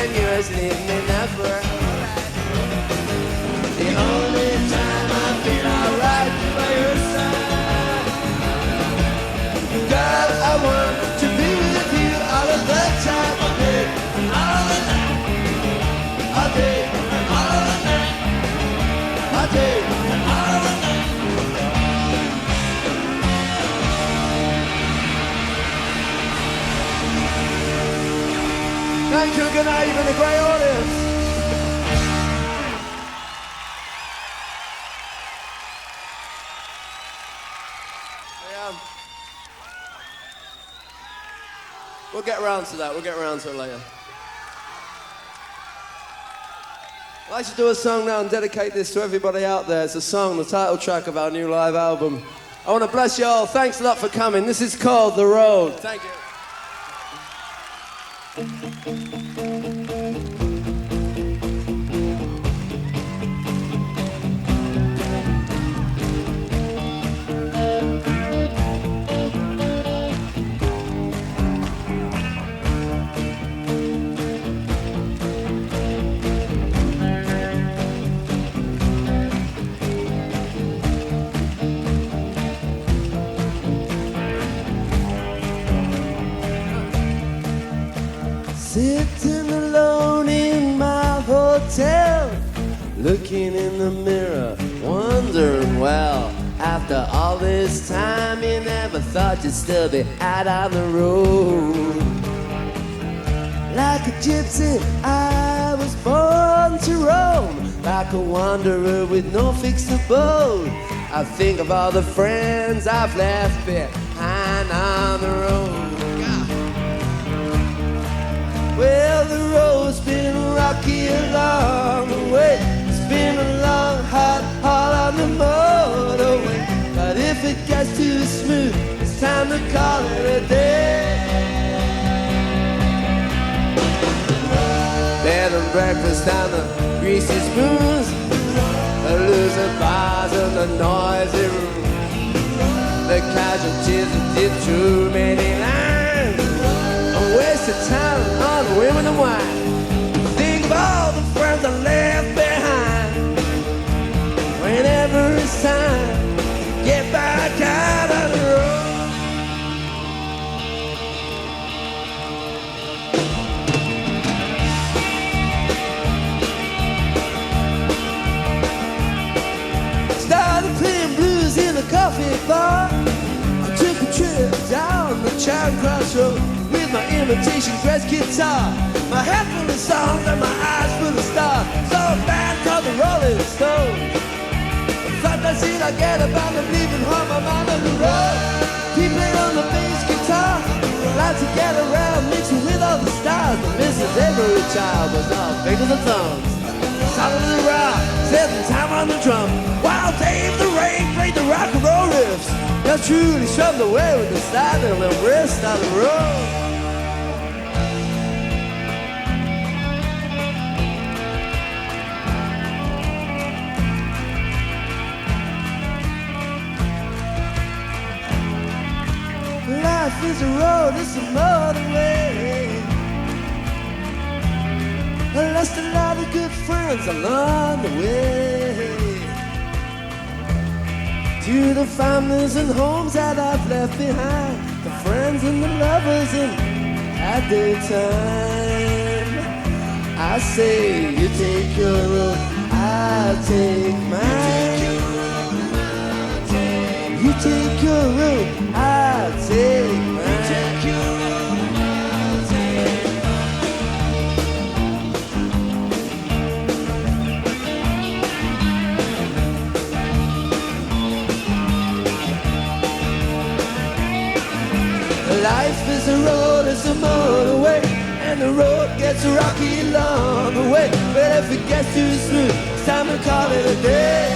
and yours leave me never. The only time I feel alright is by your side. Girl, I want to be with you all of the time. All day and all of the night. All day and all of the night. All day and all of the night. Thank you, good night, you've been a great audience. We'll get around to that, we'll get around to it later. I'd like to do a song now and dedicate this to everybody out there. It's a song, the title track of our new live album. I want to bless you all. Thanks a lot for coming. This is called The Road. Thank you. Sitting alone in my hotel, looking in the mirror, wondering, well, after all this time, you never thought you'd still be out on the road. Like a gypsy, I was born to roam, like a wanderer with no fixed abode. I think of all the friends I've left behind on the road. Well, the road's been rocky along the way. It's been a long, hot haul on the motorway. But if it gets too smooth, it's time to call it a day. Bed and breakfast on the greasy spoons, the loser bars and the noisy rooms, the casualties that did too many lines. Wasted time on women and wine. Think of all the friends I left behind. Whenever it's time to get back out on the road. Started playing blues in a coffee bar. I took a trip down the Charing Cross Road with my imitation dress guitar, my head full of songs and my eyes full of stars. Saw a band called the Rolling Stones. Thought that's it, I get about them leaving home, I'm out on the road. He played on the bass guitar, like to get around, mixing with all the stars. But Mrs. Every Child was all fingers and thumbs. Solid the rock, set the time on the drum, while Dave the Rain played the rock and roll riffs. Now truly shoved away with the slide and the wrist on the road. Life is a road, it's a motorway. I lost a lot of good friends along the way. To the families and homes that I've left behind, the friends and the lovers in at their time, I say you take your road, I'll take mine. You take your road, I'll take mine. Life is a road, it's a motorway, and the road gets rocky along the way. But if it gets too smooth, it's time to call it a day.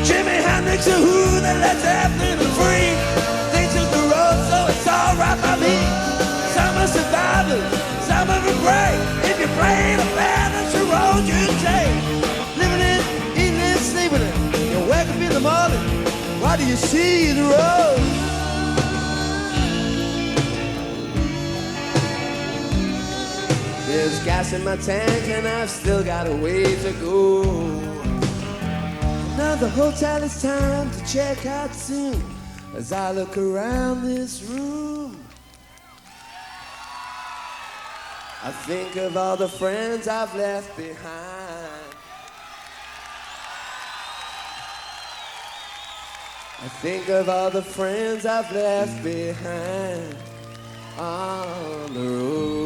Jimi Hendrix and who that lets Zeppelin free. They took the road, so it's alright by me. Some are survivors, some are afraid. If you play the band, that's the road you take. Living it, eating it, sleeping it. You wake up in the morning, why do you see the road? There's gas in my tank and I've still got a way to go. Now the hotel is time to check out soon. As I look around this room, I think of all the friends I've left behind. I think of all the friends I've left behind on the road.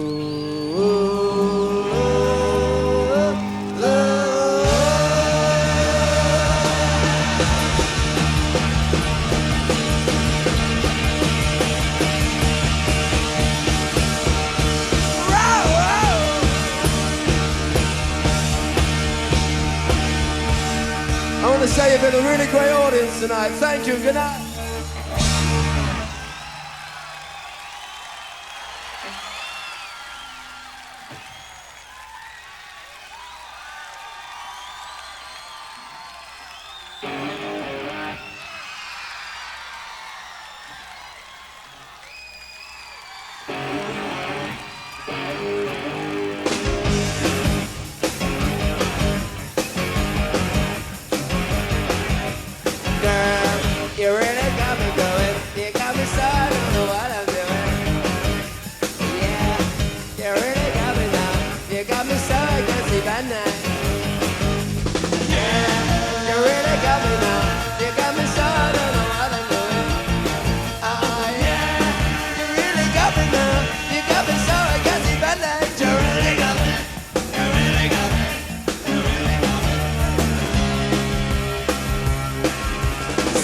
I want to say you've been a really great audience tonight. Thank you. Good night. You really got me going. You got me so I don't know what I'm doing. Yeah, you really got me now. You got me so I can sleep at night. Yeah, you really got me now. You got me so I don't know what I'm doing. Oh yeah, you really got me now. You got me so I can sleep at night. You really got me. You really got me. You really got me.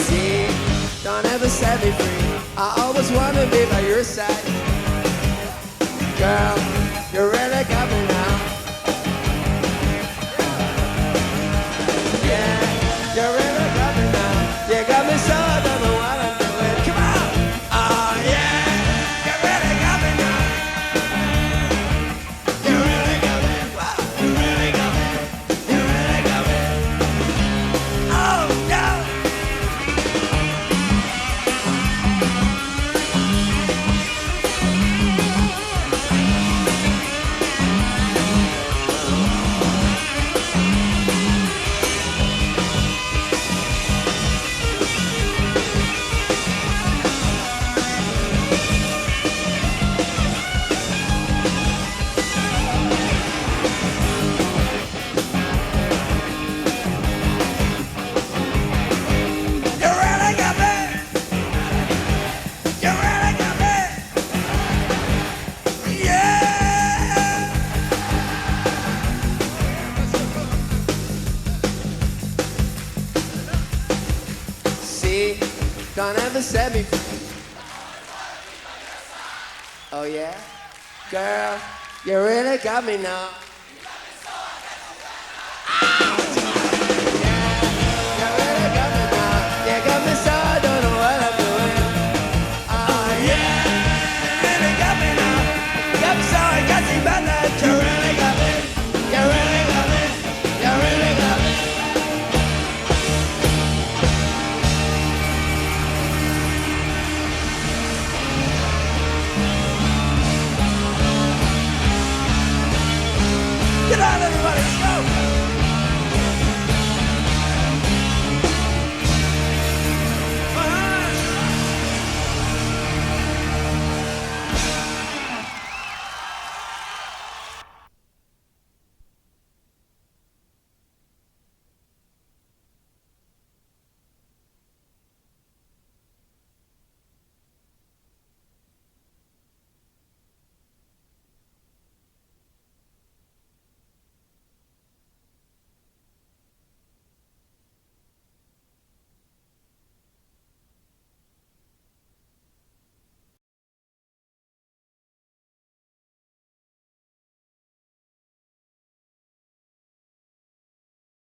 See, don't ever set me free. I always want to be by your side. Girl, you really got me now. Yeah, you really got me now. You got me so I don't know what I'm doing. Come on! Oh yeah, you really got me now. You really got me. Wow, you really got me. You really got me. Oh no! Don't ever set me free. Oh yeah? Girl, you really got me now.